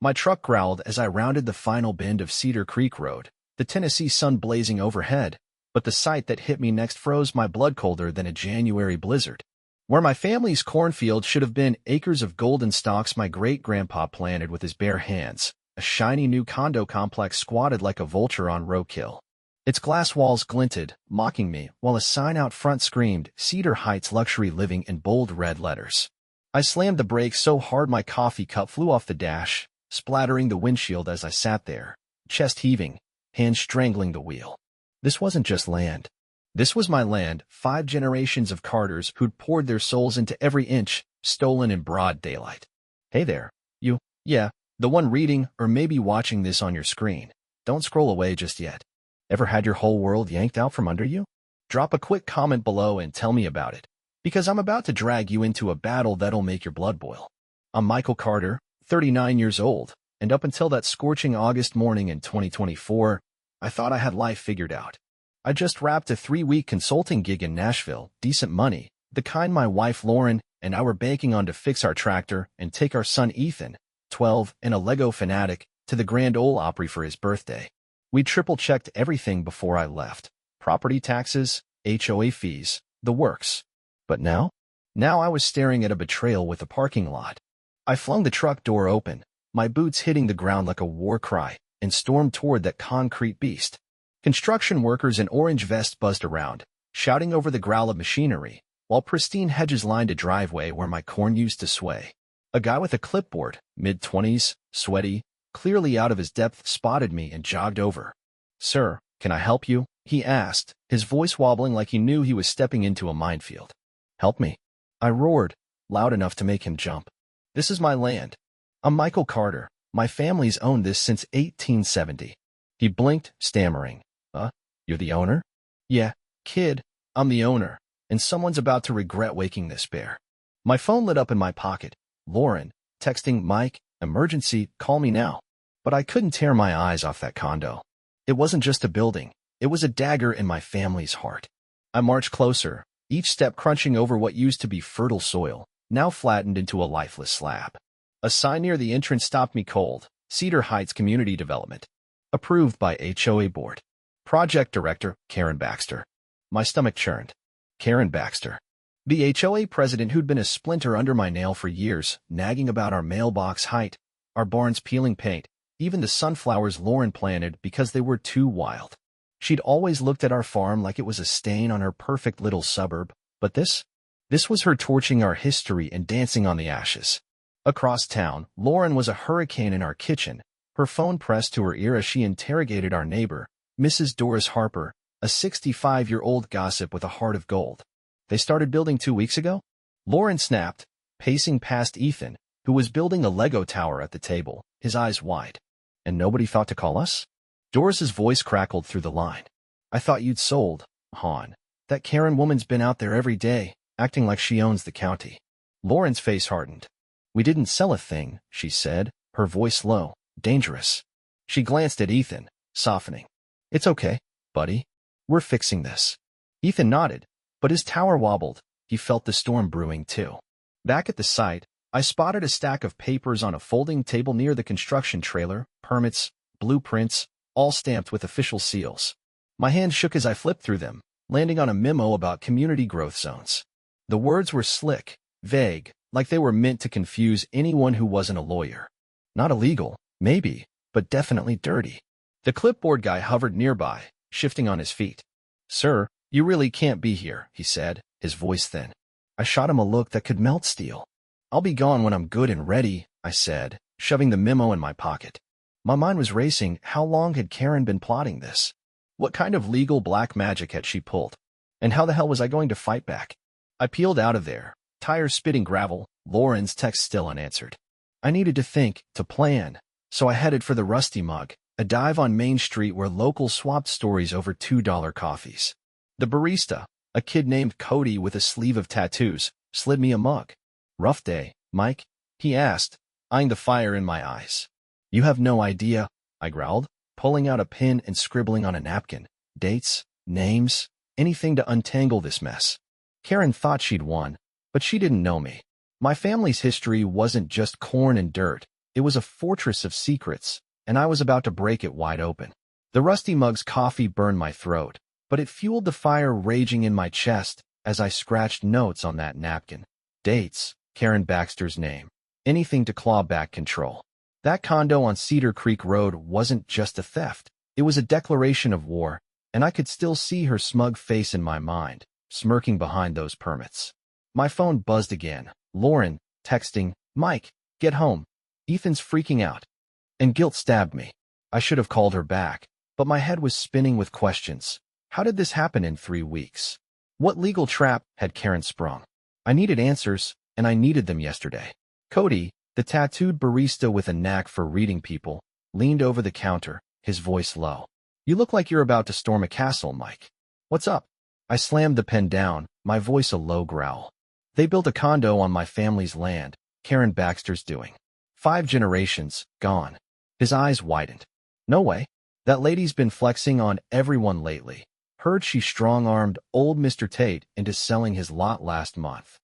My truck growled as I rounded the final bend of Cedar Creek Road, the Tennessee sun blazing overhead, but the sight that hit me next froze my blood colder than a January blizzard. Where my family's cornfield should have been acres of golden stalks my great-grandpa planted with his bare hands, a shiny new condo complex squatted like a vulture on roadkill. Its glass walls glinted, mocking me, while a sign out front screamed, Cedar Heights Luxury Living in bold red letters. I slammed the brakes so hard my coffee cup flew off the dash, splattering the windshield as I sat there, chest heaving, hands strangling the wheel. This wasn't just land. This was my land, 5 generations of Carters who'd poured their souls into every inch, stolen in broad daylight. Hey there, you, yeah, the one reading or maybe watching this on your screen. Don't scroll away just yet. Ever had your whole world yanked out from under you? Drop a quick comment below and tell me about it, because I'm about to drag you into a battle that'll make your blood boil. I'm Michael Carter, 39 years old, and up until that scorching August morning in 2024, I thought I had life figured out. I just wrapped a 3-week consulting gig in Nashville, decent money, the kind my wife Lauren and I were banking on to fix our tractor and take our son Ethan, 12 and a Lego fanatic, to the Grand Ole Opry for his birthday. We triple-checked everything before I left. Property taxes, HOA fees, the works. But now? Now I was staring at a betrayal with a parking lot. I flung the truck door open, my boots hitting the ground like a war cry, and stormed toward that concrete beast. Construction workers in orange vests buzzed around, shouting over the growl of machinery, while pristine hedges lined a driveway where my corn used to sway. A guy with a clipboard, mid-20s, sweaty, clearly out of his depth, spotted me and jogged over. "Sir, can I help you?" he asked, his voice wobbling like he knew he was stepping into a minefield. "Help me?" I roared, loud enough to make him jump. "This is my land. I'm Michael Carter. My family's owned this since 1870. He blinked, stammering. You're the owner?" "Yeah, kid, I'm the owner, and someone's about to regret waking this bear." My phone lit up in my pocket. Lauren, texting Mike, "Emergency, call me now." But I couldn't tear my eyes off that condo. It wasn't just a building. It was a dagger in my family's heart. I marched closer, each step crunching over what used to be fertile soil, now flattened into a lifeless slab. A sign near the entrance stopped me cold. Cedar Heights Community Development. Approved by HOA Board. Project Director, Karen Baxter. My stomach churned. Karen Baxter. The HOA president who'd been a splinter under my nail for years, nagging about our mailbox height, our barns peeling paint, even the sunflowers Lauren planted because they were too wild. She'd always looked at our farm like it was a stain on her perfect little suburb, but this was her torching our history and dancing on the ashes. Across town, Lauren was a hurricane in our kitchen, her phone pressed to her ear as she interrogated our neighbor, Mrs. Doris Harper, a 65-year-old gossip with a heart of gold. "They started building 2 weeks ago?" Lauren snapped, pacing past Ethan, who was building a Lego tower at the table, his eyes wide. "And nobody thought to call us?" Doris's voice crackled through the line. "I thought you'd sold, hon. That Karen woman's been out there every day, acting like she owns the county." Lauren's face hardened. "We didn't sell a thing," she said, her voice low, dangerous. She glanced at Ethan, softening. "It's okay, buddy. We're fixing this." Ethan nodded, but his tower wobbled. He felt the storm brewing too. Back at the site, I spotted a stack of papers on a folding table near the construction trailer, permits, blueprints, all stamped with official seals. My hand shook as I flipped through them, landing on a memo about community growth zones. The words were slick, vague, like they were meant to confuse anyone who wasn't a lawyer. Not illegal, maybe, but definitely dirty. The clipboard guy hovered nearby, shifting on his feet. "Sir, you really can't be here," he said, his voice thin. I shot him a look that could melt steel. "I'll be gone when I'm good and ready," I said, shoving the memo in my pocket. My mind was racing. How long had Karen been plotting this? What kind of legal black magic had she pulled? And how the hell was I going to fight back? I peeled out of there, tires spitting gravel, Lauren's text still unanswered. I needed to think, to plan, so I headed for the Rusty Mug, a dive on Main Street where locals swapped stories over $2 coffees. The barista, a kid named Cody with a sleeve of tattoos, slid me a mug. "Rough day, Mike?" he asked, eyeing the fire in my eyes. "You have no idea," I growled, pulling out a pen and scribbling on a napkin. Dates, names, anything to untangle this mess. Karen thought she'd won, but she didn't know me. My family's history wasn't just corn and dirt. It was a fortress of secrets, and I was about to break it wide open. The rusty mug's coffee burned my throat, but it fueled the fire raging in my chest as I scratched notes on that napkin. Dates, Karen Baxter's name, anything to claw back control. That condo on Cedar Creek Road wasn't just a theft. It was a declaration of war, and I could still see her smug face in my mind, smirking behind those permits. My phone buzzed again. Lauren, texting, "Mike, get home. Ethan's freaking out." And guilt stabbed me. I should have called her back, but my head was spinning with questions. How did this happen in 3 weeks? What legal trap had Karen sprung? I needed answers, and I needed them yesterday. Cody, the tattooed barista with a knack for reading people, leaned over the counter, his voice low. "You look like you're about to storm a castle, Mike. What's up?" I slammed the pen down, my voice a low growl. "They built a condo on my family's land, Karen Baxter's doing. 5 generations, gone." His eyes widened. "No way. That lady's been flexing on everyone lately. Heard she strong-armed old Mr. Tate into selling his lot last month."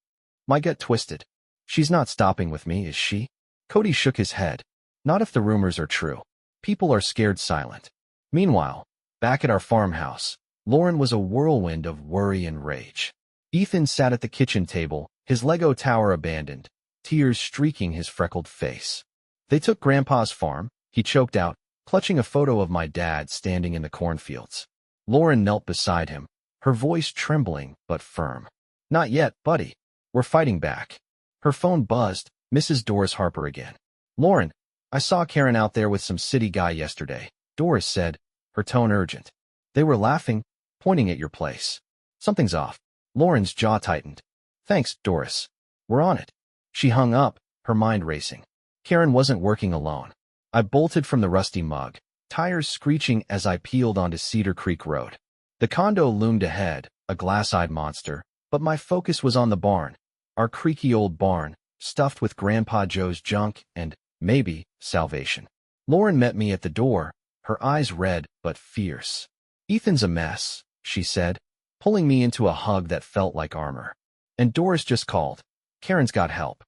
My gut twisted. "She's not stopping with me, is she?" Cody shook his head. "Not if the rumors are true. People are scared silent." Meanwhile, back at our farmhouse, Lauren was a whirlwind of worry and rage. Ethan sat at the kitchen table, his Lego tower abandoned, tears streaking his freckled face. "They took Grandpa's farm," he choked out, clutching a photo of my dad standing in the cornfields. Lauren knelt beside him, her voice trembling but firm. "Not yet, buddy. We're fighting back." Her phone buzzed, Mrs. Doris Harper again. "Lauren, I saw Karen out there with some city guy yesterday," Doris said, her tone urgent. "They were laughing, pointing at your place. Something's off." Lauren's jaw tightened. "Thanks, Doris. We're on it." She hung up, her mind racing. Karen wasn't working alone. I bolted from the rusty mug, tires screeching as I peeled onto Cedar Creek Road. The condo loomed ahead, a glass-eyed monster, but my focus was on the barn, our creaky old barn, stuffed with Grandpa Joe's junk and, maybe, salvation. Lauren met me at the door, her eyes red but fierce. "Ethan's a mess," she said, pulling me into a hug that felt like armor. "And Doris just called. Karen's got help."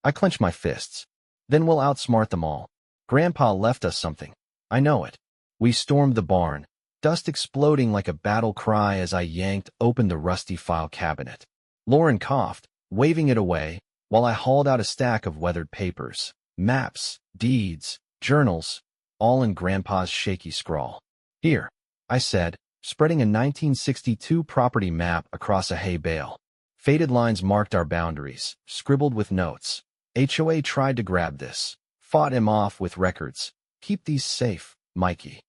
I clenched my fists. "Then we'll outsmart them all. Grandpa left us something. I know it." We stormed the barn, dust exploding like a battle cry as I yanked open the rusty file cabinet. Lauren coughed, waving it away, while I hauled out a stack of weathered papers, maps, deeds, journals, all in Grandpa's shaky scrawl. "Here," I said, spreading a 1962 property map across a hay bale. Faded lines marked our boundaries, scribbled with notes. HOA tried to grab this, fought him off with records. "Keep these safe, Mikey."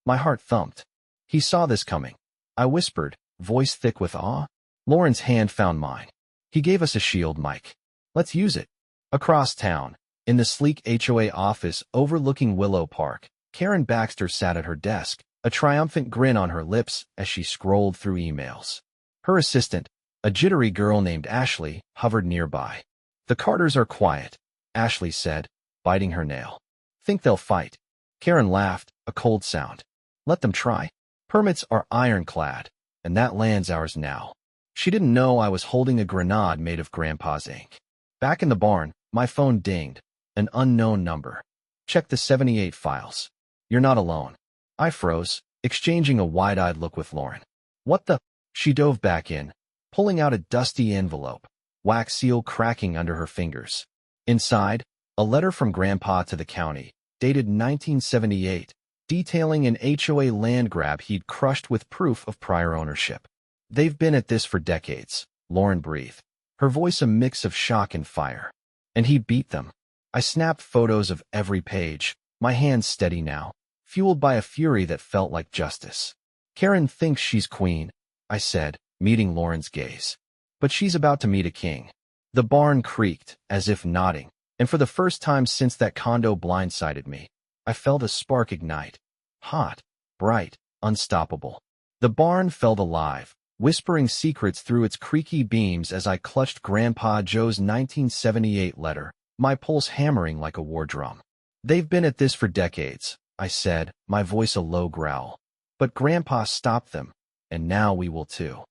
My heart thumped. He saw this coming. I whispered, voice thick with awe. Lauren's hand found mine. "He gave us a shield, Mike. Let's use it." Across town, in the sleek HOA office overlooking Willow Park, Karen Baxter sat at her desk, a triumphant grin on her lips as she scrolled through emails. Her assistant, a jittery girl named Ashley, hovered nearby. "The Carters are quiet," Ashley said, biting her nail. "Think they'll fight." Karen laughed, a cold sound. "Let them try. Permits are ironclad, and that land's ours now." She didn't know I was holding a grenade made of Grandpa's ink. Back in the barn, my phone dinged. An unknown number. "Check the 78 files. You're not alone." I froze, exchanging a wide-eyed look with Lauren. "What the?" She dove back in, pulling out a dusty envelope, wax seal cracking under her fingers. Inside, a letter from Grandpa to the county, dated 1978, detailing an HOA land grab he'd crushed with proof of prior ownership. "They've been at this for decades," Lauren breathed, her voice a mix of shock and fire. "And he beat them." I snapped photos of every page, my hands steady now, fueled by a fury that felt like justice. "Karen thinks she's queen," I said, meeting Lauren's gaze. "But she's about to meet a king." The barn creaked, as if nodding, and for the first time since that condo blindsided me, I felt a spark ignite. Hot, bright, unstoppable. The barn felt alive, whispering secrets through its creaky beams as I clutched Grandpa Joe's 1978 letter, my pulse hammering like a war drum. "They've been at this for decades," I said, my voice a low growl. "But Grandpa stopped them, and now we will too."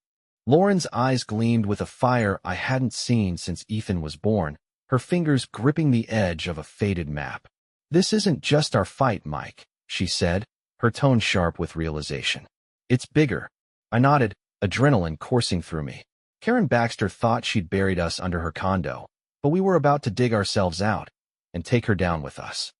Lauren's eyes gleamed with a fire I hadn't seen since Ethan was born, her fingers gripping the edge of a faded map. "This isn't just our fight, Mike," she said, her tone sharp with realization. "It's bigger." I nodded, adrenaline coursing through me. Karen Baxter thought she'd buried us under her condo, but we were about to dig ourselves out and take her down with us.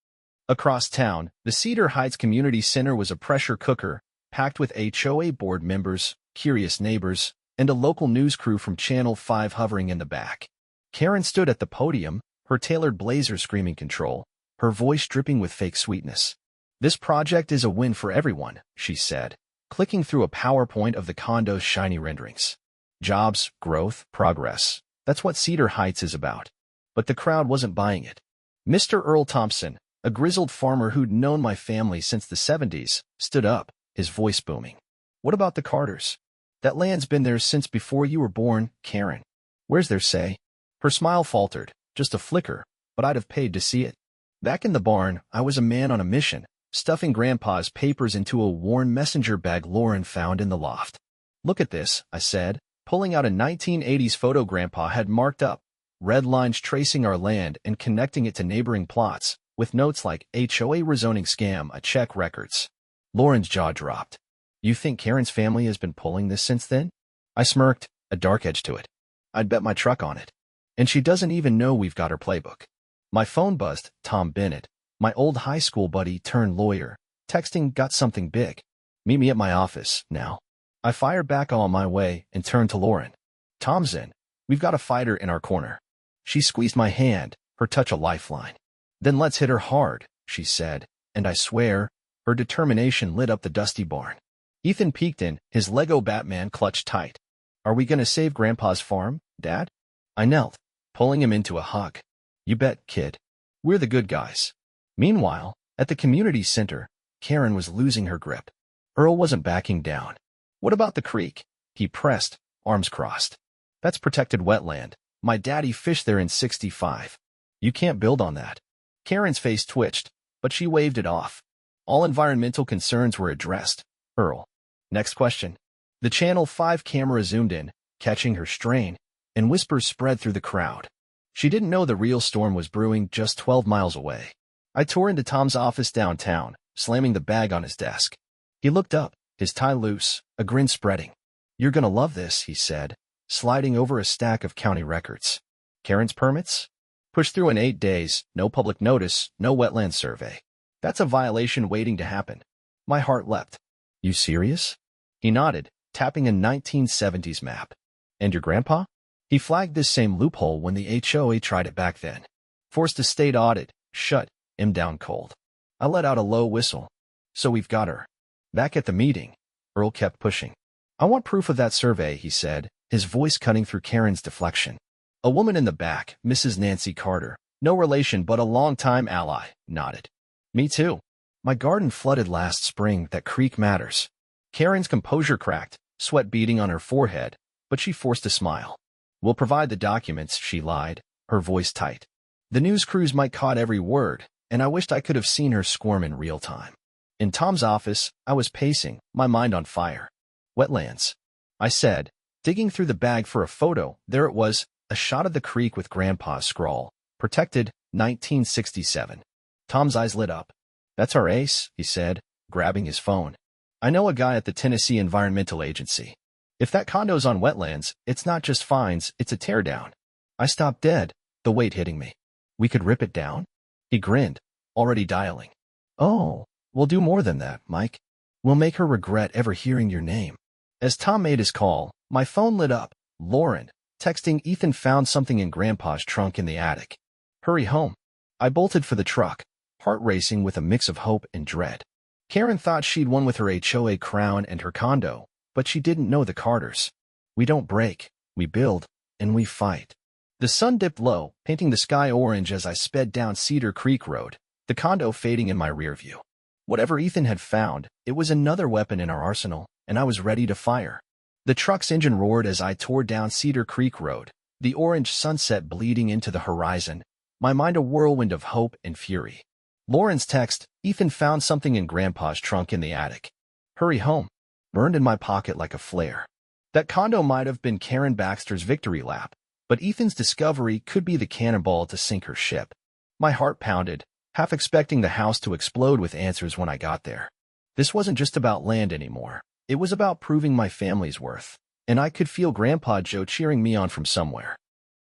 Across town, the Cedar Heights Community Center was a pressure cooker, packed with HOA board members, curious neighbors, and a local news crew from Channel 5 hovering in the back. Karen stood at the podium, her tailored blazer screaming control, her voice dripping with fake sweetness. "This project is a win for everyone," she said, clicking through a PowerPoint of the condo's shiny renderings. "Jobs, growth, progress. That's what Cedar Heights is about." But the crowd wasn't buying it. Mr. Earl Thompson, a grizzled farmer who'd known my family since the 70s, stood up, his voice booming. "What about the Carters? That land's been theirs since before you were born, Karen. Where's their say?" Her smile faltered, just a flicker, but I'd have paid to see it. Back in the barn, I was a man on a mission, stuffing Grandpa's papers into a worn messenger bag Lauren found in the loft. "Look at this," I said, pulling out a 1980s photo Grandpa had marked up, red lines tracing our land and connecting it to neighboring plots, with notes like HOA rezoning scam, a check records. Lauren's jaw dropped. "You think Karen's family has been pulling this since then?" I smirked, a dark edge to it. "I'd bet my truck on it. And she doesn't even know we've got her playbook." My phone buzzed. Tom Bennett, my old high school buddy turned lawyer, texting, "Got something big. Meet me at my office, now." I fired back on my way and turned to Lauren. "Tom's in. We've got a fighter in our corner." She squeezed my hand, her touch a lifeline. "Then let's hit her hard," she said, and I swear, her determination lit up the dusty barn. Ethan peeked in, his Lego Batman clutched tight. "Are we gonna save Grandpa's farm, Dad?" I knelt, pulling him into a hug. "You bet, kid. We're the good guys." Meanwhile, at the community center, Karen was losing her grip. Earl wasn't backing down. "What about the creek?" He pressed, arms crossed. "That's protected wetland. My daddy fished there in '65. You can't build on that." Karen's face twitched, but she waved it off. All environmental concerns were addressed. "Earl. Next question." The Channel 5 camera zoomed in, catching her strain, and whispers spread through the crowd. She didn't know the real storm was brewing just 12 miles away. I tore into Tom's office downtown, slamming the bag on his desk. He looked up, his tie loose, a grin spreading. "You're gonna love this," he said, sliding over a stack of county records. "Karen's permits? Pushed through in 8 days, no public notice, no wetland survey. That's a violation waiting to happen." My heart leapt. "You serious?" He nodded, tapping a 1970s map. "And your grandpa?" He flagged this same loophole when the HOA tried it back then. "Forced a state audit, shut him down cold." I let out a low whistle. "So we've got her." Back at the meeting, Earl kept pushing. "I want proof of that survey," he said, his voice cutting through Karen's deflection. A woman in the back, Mrs. Nancy Carter, no relation but a longtime ally, nodded. "Me too. My garden flooded last spring, that creek matters." Karen's composure cracked, sweat beading on her forehead, but she forced a smile. "We'll provide the documents," she lied, her voice tight. The news crews might caught every word, and I wished I could have seen her squirm in real time. In Tom's office, I was pacing, my mind on fire. "Wetlands," I said, digging through the bag for a photo. There it was, a shot of the creek with Grandpa's scrawl. "Protected, 1967. Tom's eyes lit up. "That's our ace," he said, grabbing his phone. "I know a guy at the Tennessee Environmental Agency. If that condo's on wetlands, it's not just fines, it's a teardown." I stopped dead, the weight hitting me. "We could rip it down?" He grinned, already dialing. "Oh, we'll do more than that, Mike. We'll make her regret ever hearing your name." As Tom made his call, my phone lit up. Lauren, texting, "Ethan found something in Grandpa's trunk in the attic. Hurry home." I bolted for the truck, heart racing with a mix of hope and dread. Karen thought she'd won with her HOA crown and her condo, but she didn't know the Carters. We don't break, we build, and we fight. The sun dipped low, painting the sky orange as I sped down Cedar Creek Road, the condo fading in my rear view. Whatever Ethan had found, it was another weapon in our arsenal, and I was ready to fire. The truck's engine roared as I tore down Cedar Creek Road, the orange sunset bleeding into the horizon, my mind a whirlwind of hope and fury. Lauren's text, "Ethan found something in Grandpa's trunk in the attic. Hurry home," burned in my pocket like a flare. That condo might have been Karen Baxter's victory lap, but Ethan's discovery could be the cannonball to sink her ship. My heart pounded, half expecting the house to explode with answers when I got there. This wasn't just about land anymore. It was about proving my family's worth, and I could feel Grandpa Joe cheering me on from somewhere.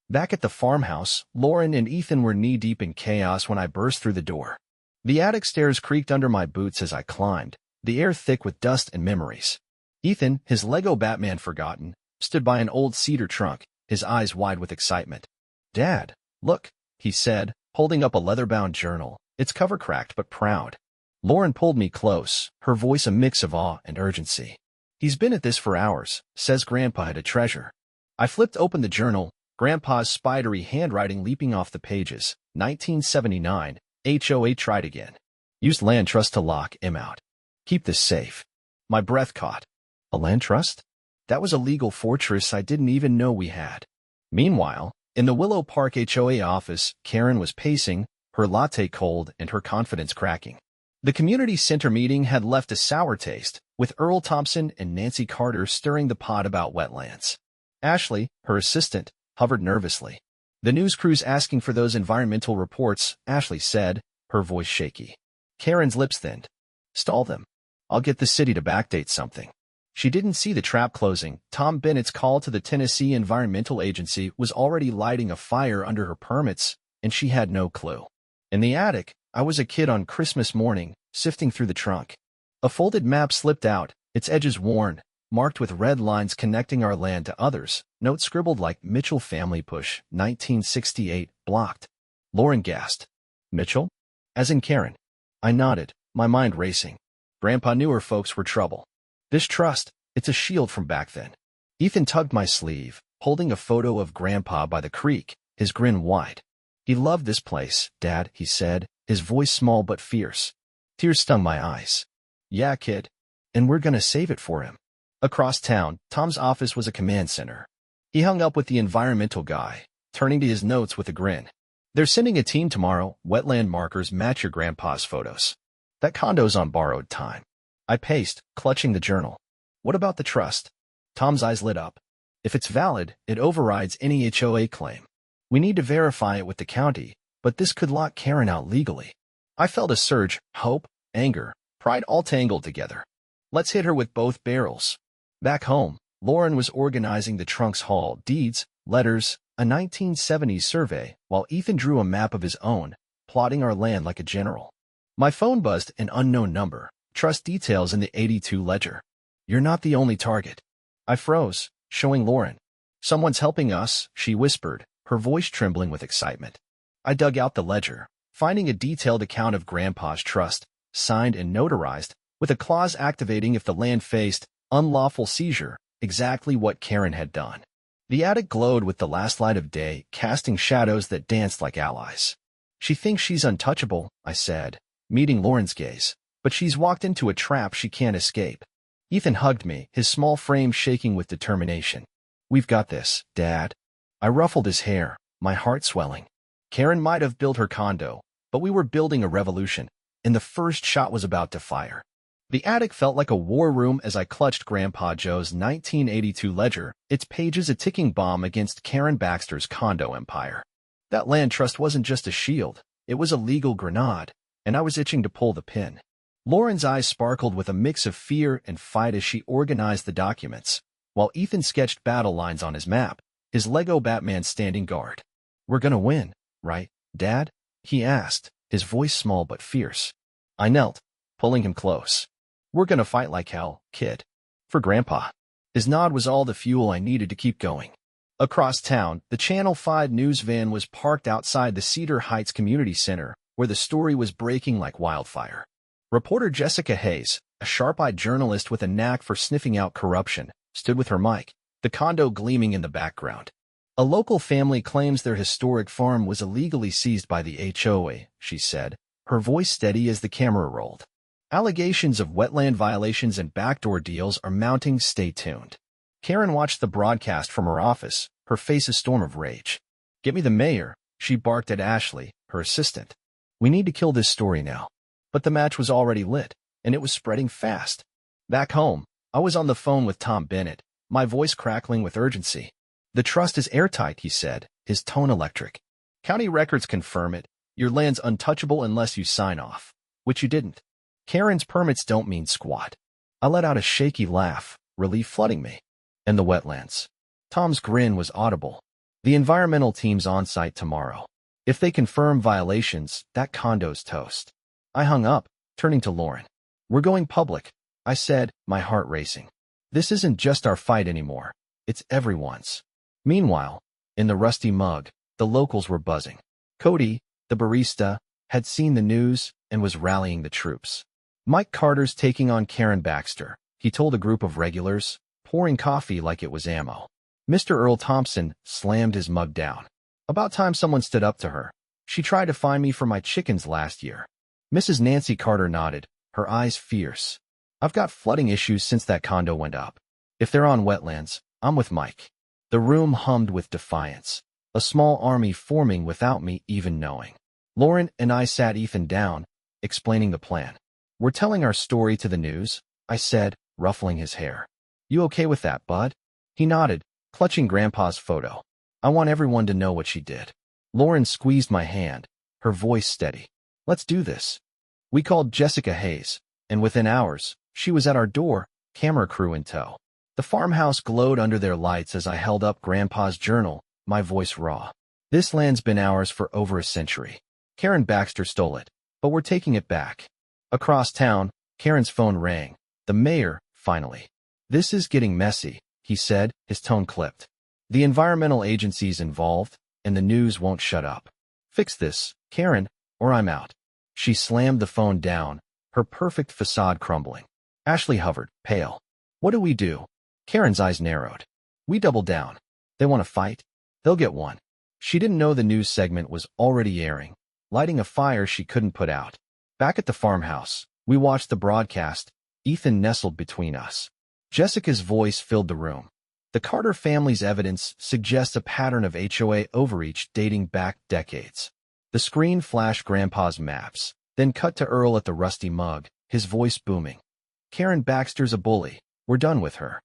Back at the farmhouse, Lauren and Ethan were knee-deep in chaos when I burst through the door. The attic stairs creaked under my boots as I climbed, the air thick with dust and memories. Ethan, his Lego Batman forgotten, stood by an old cedar trunk, his eyes wide with excitement. "Dad, look," he said, holding up a leather-bound journal, its cover cracked but proud. Lauren pulled me close, her voice a mix of awe and urgency. "He's been at this for hours," says Grandpa had a treasure. I flipped open the journal, Grandpa's spidery handwriting leaping off the pages. 1979, HOA tried again. Used land trust to lock him out. Keep this safe. My breath caught. A land trust? That was a legal fortress I didn't even know we had. Meanwhile, in the Willow Park HOA office, Karen was pacing, her latte cold and her confidence cracking. The community center meeting had left a sour taste, with Earl Thompson and Nancy Carter stirring the pot about wetlands. Ashley, her assistant, hovered nervously. "The news crew's asking for those environmental reports," Ashley said, her voice shaky. Karen's lips thinned. "Stall them. I'll get the city to backdate something." She didn't see the trap closing. Tom Bennett's call to the Tennessee Environmental Agency was already lighting a fire under her permits, and she had no clue. In the attic, I was a kid on Christmas morning, sifting through the trunk. A folded map slipped out, its edges worn, marked with red lines connecting our land to others, notes scribbled like Mitchell Family Push, 1968, blocked. Lauren gasped. "Mitchell?" "As in Karen." I nodded, my mind racing. Grandpa knew her folks were trouble. "This trust, it's a shield from back then." Ethan tugged my sleeve, holding a photo of Grandpa by the creek, his grin wide. "He loved this place, Dad," he said, his voice small but fierce. Tears stung my eyes. "Yeah, kid. And we're gonna save it for him." Across town, Tom's office was a command center. He hung up with the environmental guy, turning to his notes with a grin. "They're sending a team tomorrow. Wetland markers match your grandpa's photos. That condo's on borrowed time." I paced, clutching the journal. "What about the trust?" Tom's eyes lit up. "If it's valid, it overrides any HOA claim. We need to verify it with the county, but this could lock Karen out legally." I felt a surge, hope, anger, pride all tangled together. Let's hit her with both barrels. Back home, Lauren was organizing the trunk's haul, deeds, letters, a 1970s survey, while Ethan drew a map of his own, plotting our land like a general. My phone buzzed, an unknown number. "Trust details in the 82 ledger. You're not the only target." I froze, showing Lauren. "Someone's helping us," she whispered, her voice trembling with excitement. I dug out the ledger, finding a detailed account of Grandpa's trust, signed and notarized, with a clause activating if the land faced unlawful seizure, exactly what Karen had done. The attic glowed with the last light of day, casting shadows that danced like allies. "She thinks she's untouchable," I said, meeting Lauren's gaze, "but she's walked into a trap she can't escape." Ethan hugged me, his small frame shaking with determination. "We've got this, Dad." I ruffled his hair, my heart swelling. Karen might have built her condo, but we were building a revolution, and the first shot was about to fire. The attic felt like a war room as I clutched Grandpa Joe's 1982 ledger, its pages a ticking bomb against Karen Baxter's condo empire. That land trust wasn't just a shield, it was a legal grenade, and I was itching to pull the pin. Lauren's eyes sparkled with a mix of fear and fight as she organized the documents, while Ethan sketched battle lines on his map, his Lego Batman standing guard. "We're gonna win, right, Dad?" he asked, his voice small but fierce. I knelt, pulling him close. "We're gonna fight like hell, kid. For Grandpa." His nod was all the fuel I needed to keep going. Across town, the Channel 5 news van was parked outside the Cedar Heights Community Center, where the story was breaking like wildfire. Reporter Jessica Hayes, a sharp-eyed journalist with a knack for sniffing out corruption, stood with her mic, the condo gleaming in the background. "A local family claims their historic farm was illegally seized by the HOA," she said, her voice steady as the camera rolled. "Allegations of wetland violations and backdoor deals are mounting. Stay tuned." Karen watched the broadcast from her office, her face a storm of rage. "Get me the mayor," she barked at Ashley, her assistant. "We need to kill this story now." But the match was already lit, and it was spreading fast. Back home, I was on the phone with Tom Bennett, my voice crackling with urgency. "The trust is airtight," he said, his tone electric. "County records confirm it. Your land's untouchable unless you sign off. Which you didn't. Karen's permits don't mean squat. I let out a shaky laugh, relief flooding me. And the wetlands. Tom's grin was audible. The environmental team's on site tomorrow. If they confirm violations, that condo's toast. I hung up, turning to Lauren. We're going public, I said, my heart racing. This isn't just our fight anymore. It's everyone's. Meanwhile, in the Rusty Mug, the locals were buzzing. Cody, the barista, had seen the news and was rallying the troops. Mike Carter's taking on Karen Baxter, he told a group of regulars, pouring coffee like it was ammo. Mr. Earl Thompson slammed his mug down. About time someone stood up to her. She tried to find me for my chickens last year. Mrs. Nancy Carter nodded, her eyes fierce. I've got flooding issues since that condo went up. If they're on wetlands, I'm with Mike. The room hummed with defiance, a small army forming without me even knowing. Lauren and I sat Ethan down, explaining the plan. We're telling our story to the news, I said, ruffling his hair. You okay with that, bud? He nodded, clutching Grandpa's photo. I want everyone to know what she did. Lauren squeezed my hand, her voice steady. Let's do this. We called Jessica Hayes, and within hours, she was at our door, camera crew in tow. The farmhouse glowed under their lights as I held up Grandpa's journal, my voice raw. This land's been ours for over a century. Karen Baxter stole it, but we're taking it back. Across town, Karen's phone rang. The mayor, finally. This is getting messy, he said, his tone clipped. The environmental agency's involved, and the news won't shut up. Fix this, Karen, or I'm out. She slammed the phone down, her perfect facade crumbling. Ashley hovered, pale. What do we do? Karen's eyes narrowed. We double down. They want to fight? They'll get one. She didn't know the news segment was already airing, lighting a fire she couldn't put out. Back at the farmhouse, we watched the broadcast, Ethan nestled between us. Jessica's voice filled the room. The Carter family's evidence suggests a pattern of HOA overreach dating back decades. The screen flashed Grandpa's maps, then cut to Earl at the Rusty Mug, his voice booming. Karen Baxter's a bully. We're done with her.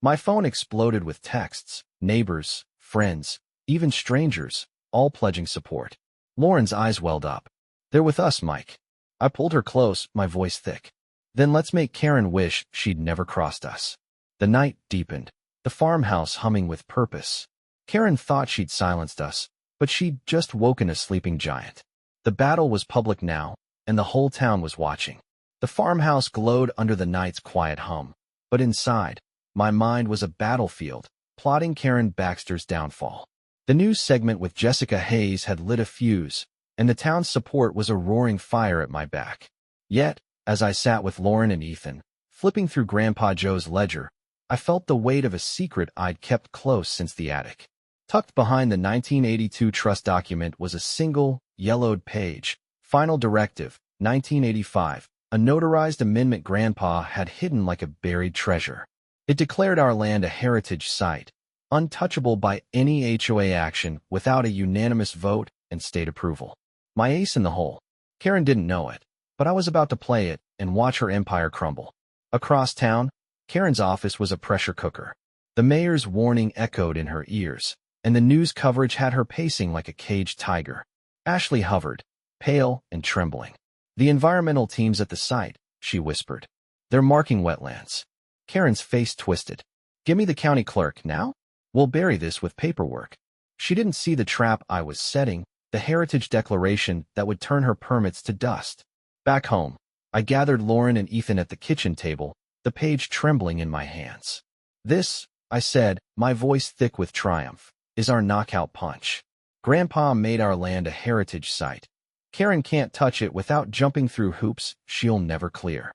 My phone exploded with texts, neighbors, friends, even strangers, all pledging support. Lauren's eyes welled up. They're with us, Mike. I pulled her close, my voice thick. Then let's make Karen wish she'd never crossed us. The night deepened, the farmhouse humming with purpose. Karen thought she'd silenced us, but she'd just woken a sleeping giant. The battle was public now, and the whole town was watching. The farmhouse glowed under the night's quiet hum, but inside, my mind was a battlefield, plotting Karen Baxter's downfall. The news segment with Jessica Hayes had lit a fuse, and the town's support was a roaring fire at my back. Yet, as I sat with Lauren and Ethan, flipping through Grandpa Joe's ledger, I felt the weight of a secret I'd kept close since the attic. Tucked behind the 1982 trust document was a single, yellowed page, Final Directive, 1985, a notarized amendment Grandpa had hidden like a buried treasure. It declared our land a heritage site, untouchable by any HOA action without a unanimous vote and state approval. My ace in the hole. Karen didn't know it, but I was about to play it and watch her empire crumble. Across town, Karen's office was a pressure cooker. The mayor's warning echoed in her ears, and the news coverage had her pacing like a caged tiger. Ashley hovered, pale and trembling. The environmental team's at the site, she whispered. They're marking wetlands. Karen's face twisted. Give me the county clerk now? We'll bury this with paperwork. She didn't see the trap I was setting, the heritage declaration that would turn her permits to dust. Back home, I gathered Lauren and Ethan at the kitchen table, the page trembling in my hands. This, I said, my voice thick with triumph, is our knockout punch. Grandpa made our land a heritage site. Karen can't touch it without jumping through hoops she'll never clear.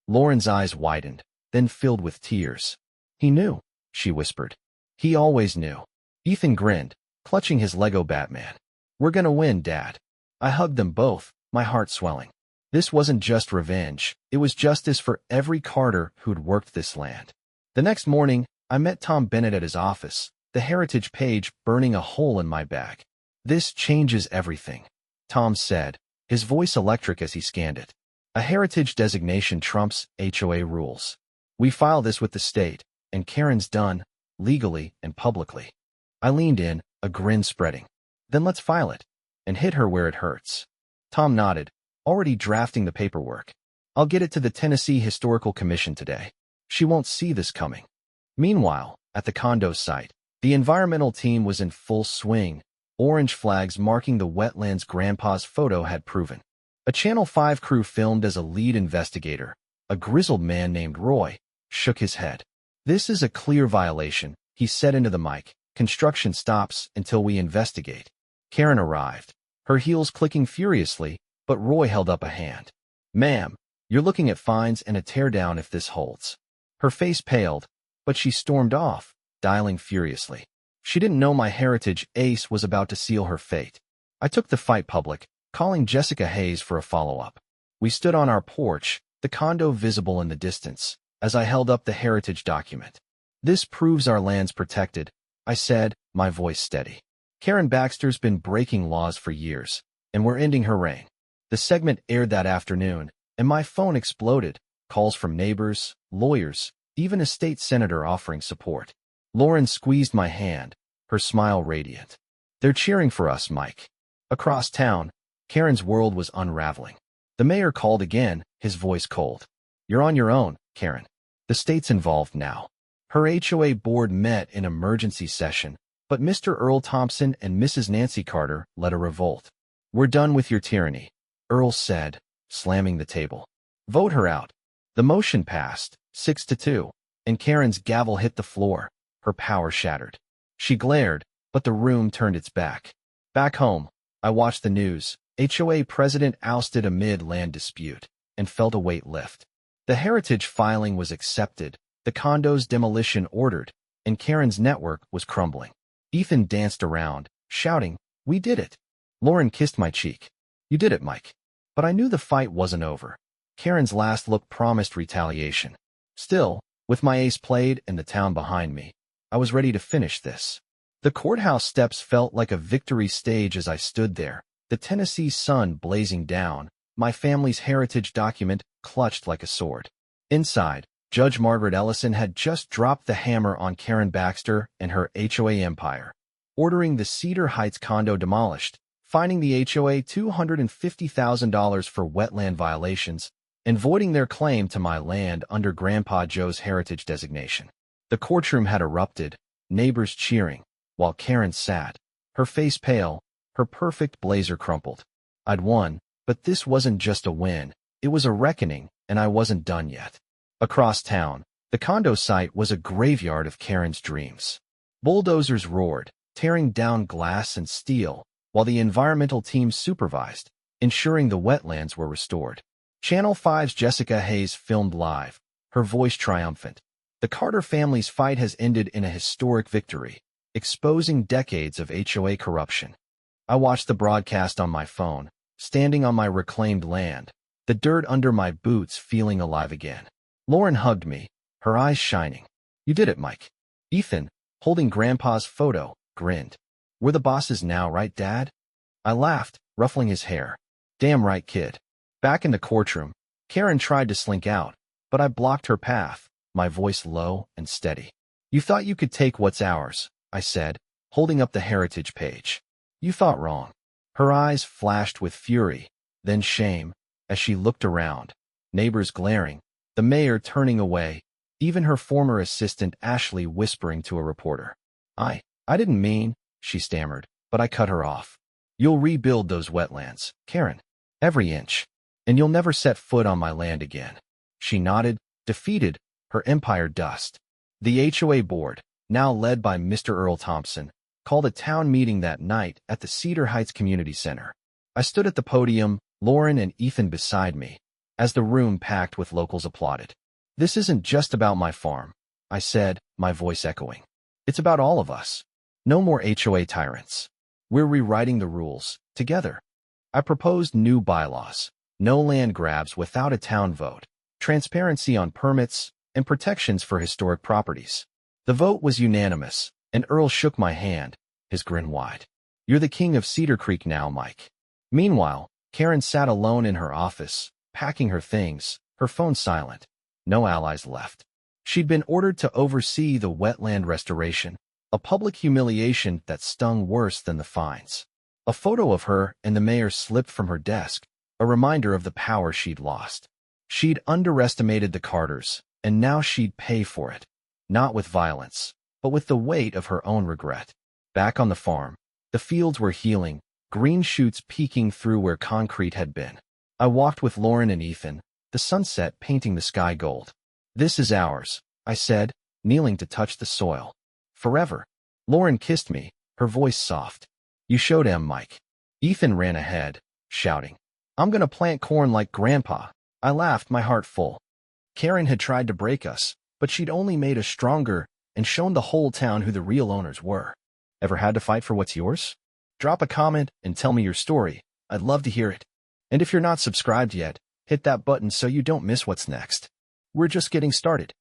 Lauren's eyes widened, then filled with tears. He knew, she whispered. He always knew. Ethan grinned, clutching his Lego Batman. We're gonna win, Dad. I hugged them both, my heart swelling. This wasn't just revenge, it was justice for every Carter who'd worked this land. The next morning, I met Tom Bennett at his office, the heritage page burning a hole in my back. This changes everything, Tom said, his voice electric as he scanned it. A heritage designation trumps HOA rules. We file this with the state, and Karen's done, legally and publicly. I leaned in, a grin spreading. Then let's file it, and hit her where it hurts. Tom nodded, already drafting the paperwork. I'll get it to the Tennessee Historical Commission today. She won't see this coming. Meanwhile, at the condo site, the environmental team was in full swing, orange flags marking the wetlands Grandpa's photo had proven. A Channel 5 crew filmed as a lead investigator, a grizzled man named Roy, shook his head. This is a clear violation, he said into the mic. Construction stops until we investigate. Karen arrived, her heels clicking furiously, but Roy held up a hand. Ma'am, you're looking at fines and a teardown if this holds. Her face paled, but she stormed off, dialing furiously. She didn't know my heritage ace was about to seal her fate. I took the fight public, calling Jessica Hayes for a follow-up. We stood on our porch, the condo visible in the distance, as I held up the heritage document. This proves our land's protected, I said, my voice steady. Karen Baxter's been breaking laws for years, and we're ending her reign. The segment aired that afternoon, and my phone exploded, calls from neighbors, lawyers, even a state senator offering support. Lauren squeezed my hand, her smile radiant. They're cheering for us, Mike. Across town, Karen's world was unraveling. The mayor called again, his voice cold. You're on your own, Karen. The state's involved now. Her HOA board met in emergency session, but Mr. Earl Thompson and Mrs. Nancy Carter led a revolt. We're done with your tyranny, Earl said, slamming the table. Vote her out. The motion passed, 6-2, and Karen's gavel hit the floor, her power shattered. She glared, but the room turned its back. Back home, I watched the news. HOA president ousted amid land dispute, and felt a weight lift. The heritage filing was accepted, the condo's demolition ordered, and Karen's network was crumbling. Ethan danced around, shouting, We did it. Lauren kissed my cheek. You did it, Mike. But I knew the fight wasn't over. Karen's last look promised retaliation. Still, with my ace played and the town behind me, I was ready to finish this. The courthouse steps felt like a victory stage as I stood there, the Tennessee sun blazing down, my family's heritage document clutched like a sword. Inside, Judge Margaret Ellison had just dropped the hammer on Karen Baxter and her HOA empire, ordering the Cedar Heights condo demolished, fining the HOA $250,000 for wetland violations, and voiding their claim to my land under Grandpa Joe's heritage designation. The courtroom had erupted, neighbors cheering, while Karen sat, her face pale, her perfect blazer crumpled. I'd won, but this wasn't just a win, it was a reckoning, and I wasn't done yet. Across town, the condo site was a graveyard of Karen's dreams. Bulldozers roared, tearing down glass and steel, while the environmental team supervised, ensuring the wetlands were restored. Channel 5's Jessica Hayes filmed live, her voice triumphant. The Carter family's fight has ended in a historic victory, exposing decades of HOA corruption. I watched the broadcast on my phone, standing on my reclaimed land, the dirt under my boots feeling alive again. Lauren hugged me, her eyes shining. You did it, Mike. Ethan, holding Grandpa's photo, grinned. We're the bosses now, right, Dad? I laughed, ruffling his hair. Damn right, kid. Back in the courtroom, Karen tried to slink out, but I blocked her path, my voice low and steady. You thought you could take what's ours, I said, holding up the heritage page. You thought wrong. Her eyes flashed with fury, then shame, as she looked around, neighbors glaring, the mayor turning away, even her former assistant Ashley whispering to a reporter. I didn't mean, she stammered, but I cut her off. You'll rebuild those wetlands, Karen. Every inch. And you'll never set foot on my land again. She nodded, defeated, her empire dust. The HOA board, now led by Mr. Earl Thompson, called a town meeting that night at the Cedar Heights Community Center. I stood at the podium, Lauren and Ethan beside me, as the room packed with locals applauded. This isn't just about my farm, I said, my voice echoing. It's about all of us. No more HOA tyrants. We're rewriting the rules, together. I proposed new bylaws, no land grabs without a town vote, transparency on permits, and protections for historic properties. The vote was unanimous, and Earl shook my hand, his grin wide. You're the king of Cedar Creek now, Mike. Meanwhile, Karen sat alone in her office, packing her things, her phone silent. No allies left. She'd been ordered to oversee the wetland restoration, a public humiliation that stung worse than the fines. A photo of her and the mayor slipped from her desk, a reminder of the power she'd lost. She'd underestimated the Carters, and now she'd pay for it. Not with violence, but with the weight of her own regret. Back on the farm, the fields were healing, green shoots peeking through where concrete had been. I walked with Lauren and Ethan, the sunset painting the sky gold. "This is ours," I said, kneeling to touch the soil. "Forever." Lauren kissed me, her voice soft. "You showed em, Mike." Ethan ran ahead, shouting, "I'm gonna plant corn like Grandpa." I laughed, my heart full. Karen had tried to break us, but she'd only made us stronger and shown the whole town who the real owners were. Ever had to fight for what's yours? Drop a comment and tell me your story. I'd love to hear it. And if you're not subscribed yet, hit that button so you don't miss what's next. We're just getting started.